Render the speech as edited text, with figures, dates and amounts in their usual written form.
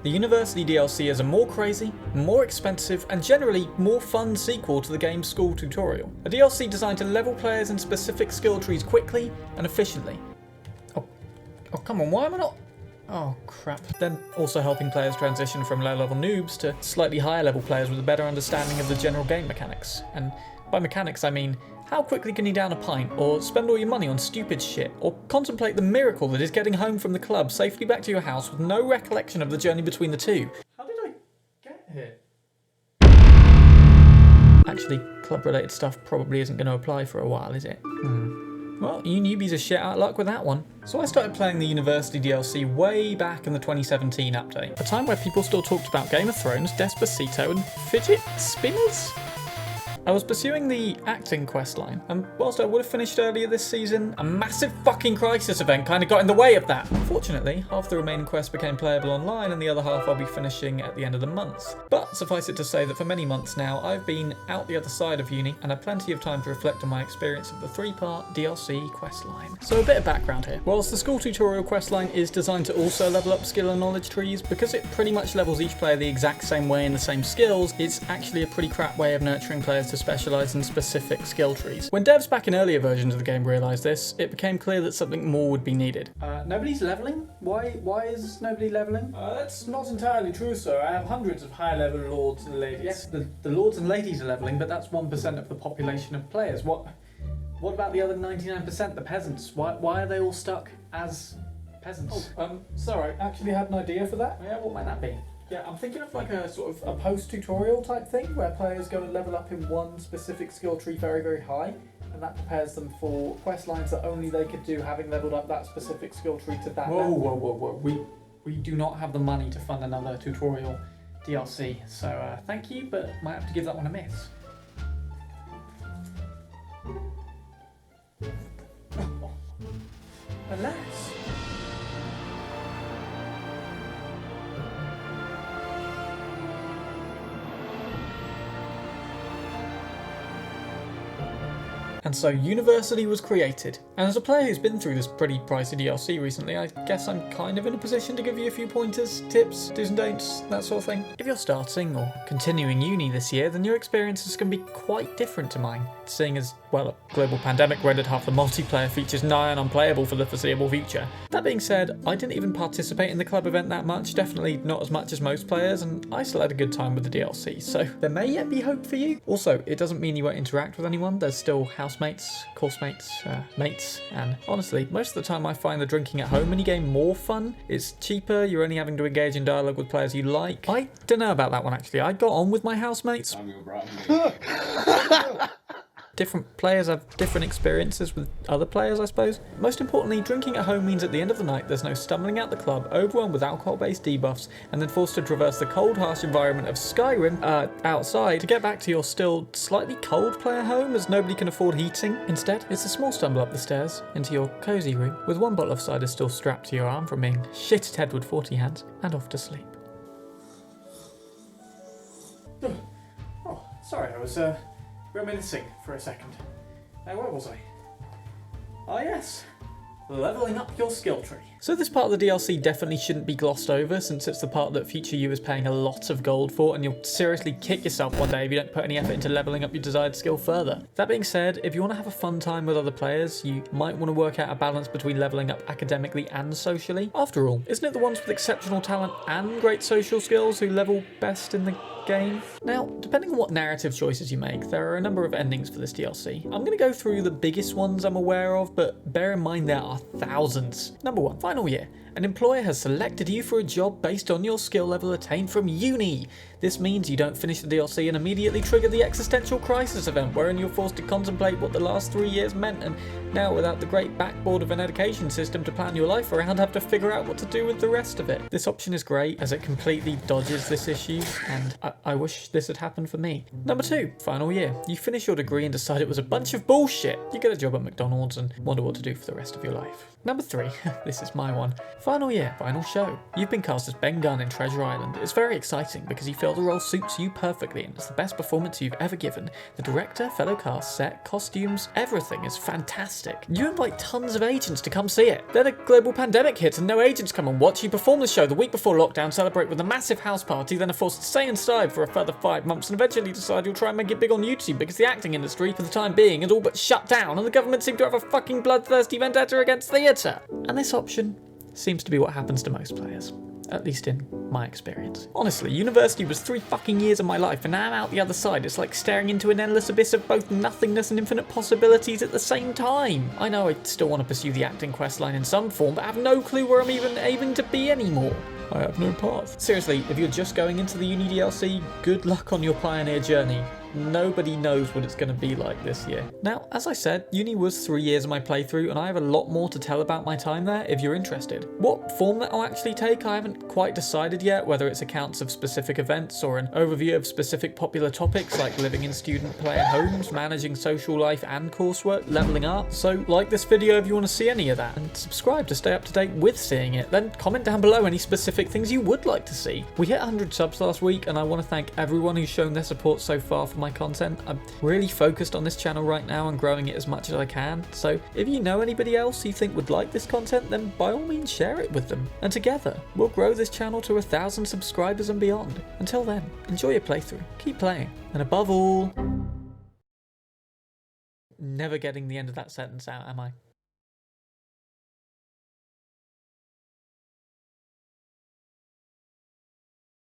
The University DLC is a more crazy, more expensive, and generally more fun sequel to the game's school tutorial. A DLC designed to level players in specific skill trees quickly and efficiently. Oh come on, why am I not? Oh crap. Then also helping players transition from low-level noobs to slightly higher-level players with a better understanding of the general game mechanics. And by mechanics I mean, how quickly can you down a pint, or spend all your money on stupid shit, or contemplate the miracle that is getting home from the club safely back to your house with no recollection of the journey between the two. How did I get here? Actually, club-related stuff probably isn't going to apply for a while, is it? Well, you newbies are shit out of luck with that one. So I started playing the University DLC way back in the 2017 update, a time where people still talked about Game of Thrones, Despacito, and fidget spinners? I was pursuing the acting questline, and whilst I would have finished earlier this season, a massive fucking crisis event kind of got in the way of that. Fortunately, half the remaining quests became playable online, and the other half I'll be finishing at the end of the month. But suffice it to say that for many months now, I've been out the other side of uni, and had plenty of time to reflect on my experience of the 3-part DLC questline. So a bit of background here. Whilst the school tutorial questline is designed to also level up skill and knowledge trees, because it pretty much levels each player the exact same way in the same skills, it's actually a pretty crap way of nurturing players to specialise in specific skill trees. When devs back in earlier versions of the game realised this, it became clear that something more would be needed. Nobody's levelling? Why is nobody levelling? That's not entirely true, sir. I have hundreds of high-level lords and ladies. Yes, the lords and ladies are levelling, but that's 1% of the population of players. What about the other 99%, the peasants? Why are they all stuck as peasants? Sorry, I actually had an idea for that. Yeah, what might that be? Yeah, I'm thinking of like a sort of a post-tutorial type thing where players go and level up in one specific skill tree very, very high, and that prepares them for quest lines that only they could do having leveled up that specific skill tree to that level. Whoa. We do not have the money to fund another tutorial DLC, so thank you, but might have to give that one a miss. Alas. And so University was created. And as a player who's been through this pretty pricey DLC recently, I guess I'm kind of in a position to give you a few pointers, tips, do's and don'ts, that sort of thing. If you're starting or continuing uni this year, then your experience is going to be quite different to mine, seeing as, well, a global pandemic rendered half the multiplayer features nigh on unplayable for the foreseeable future. That being said, I didn't even participate in the club event that much, definitely not as much as most players, and I still had a good time with the DLC, so there may yet be hope for you. Also, it doesn't mean you won't interact with anyone, there's still housemates, course mates, mates, and honestly, most of the time I find the drinking at home minigame more fun. It's cheaper, you're only having to engage in dialogue with players you like. I don't know about that one actually, I got on with my housemates. I'm your Bram. Different players have different experiences with other players, I suppose. Most importantly, drinking at home means at the end of the night there's no stumbling out the club, overwhelmed with alcohol-based debuffs, and then forced to traverse the cold, harsh environment of Skyrim outside to get back to your still slightly cold player home as nobody can afford heating. Instead, it's a small stumble up the stairs into your cosy room with one bottle of cider still strapped to your arm from being shit at Edward 40 hands and off to sleep. Oh, sorry, I was reminiscing for a second. Now, where was I? Ah, yes. Leveling up your skill tree. So this part of the DLC definitely shouldn't be glossed over, since it's the part that future you is paying a lot of gold for, and you'll seriously kick yourself one day if you don't put any effort into leveling up your desired skill further. That being said, if you want to have a fun time with other players, you might want to work out a balance between leveling up academically and socially. After all, isn't it the ones with exceptional talent and great social skills who level best in the game? Now, depending on what narrative choices you make, there are a number of endings for this DLC. I'm going to go through the biggest ones I'm aware of, but bear in mind there are thousands. Number 1, final year. An employer has selected you for a job based on your skill level attained from uni. This means you don't finish the DLC and immediately trigger the existential crisis event wherein you're forced to contemplate what the last 3 years meant, and now without the great backboard of an education system to plan your life around, have to figure out what to do with the rest of it. This option is great as it completely dodges this issue, and I wish this had happened for me. Number 2, final year. You finish your degree and decide it was a bunch of bullshit. You get a job at McDonald's and wonder what to do for the rest of your life. Number 3, this is my one. Final year, final show. You've been cast as Ben Gunn in Treasure Island. It's very exciting because you feel the role suits you perfectly and it's the best performance you've ever given. The director, fellow cast, set, costumes, everything is fantastic. You invite tons of agents to come see it. Then a global pandemic hits and no agents come and watch you perform the show the week before lockdown, celebrate with a massive house party, then are forced to stay inside for a further 5 months and eventually decide you'll try and make it big on YouTube because the acting industry, for the time being, is all but shut down and the government seem to have a fucking bloodthirsty vendetta against theatre. And this option seems to be what happens to most players. At least in my experience. Honestly, university was 3 fucking years of my life and now I'm out the other side. It's like staring into an endless abyss of both nothingness and infinite possibilities at the same time. I know I still want to pursue the acting questline in some form, but I have no clue where I'm even aiming to be anymore. I have no path. Seriously, if you're just going into the uni DLC, good luck on your pioneer journey. Nobody knows what it's going to be like this year. Now, as I said, uni was 3 years of my playthrough and I have a lot more to tell about my time there if you're interested. What form that I'll actually take, I haven't quite decided yet, whether it's accounts of specific events or an overview of specific popular topics like living in student player homes, managing social life and coursework, leveling up. So like this video if you want to see any of that and subscribe to stay up to date with seeing it. Then comment down below any specific things you would like to see. We hit 100 subs last week and I want to thank everyone who's shown their support so far for my content. I'm really focused on this channel right now and growing it as much as I can. So if you know anybody else you think would like this content, then by all means share it with them. And together, we'll grow this channel to 1,000 subscribers and beyond. Until then, enjoy your playthrough, keep playing, and above all, never getting the end of that sentence out, am I?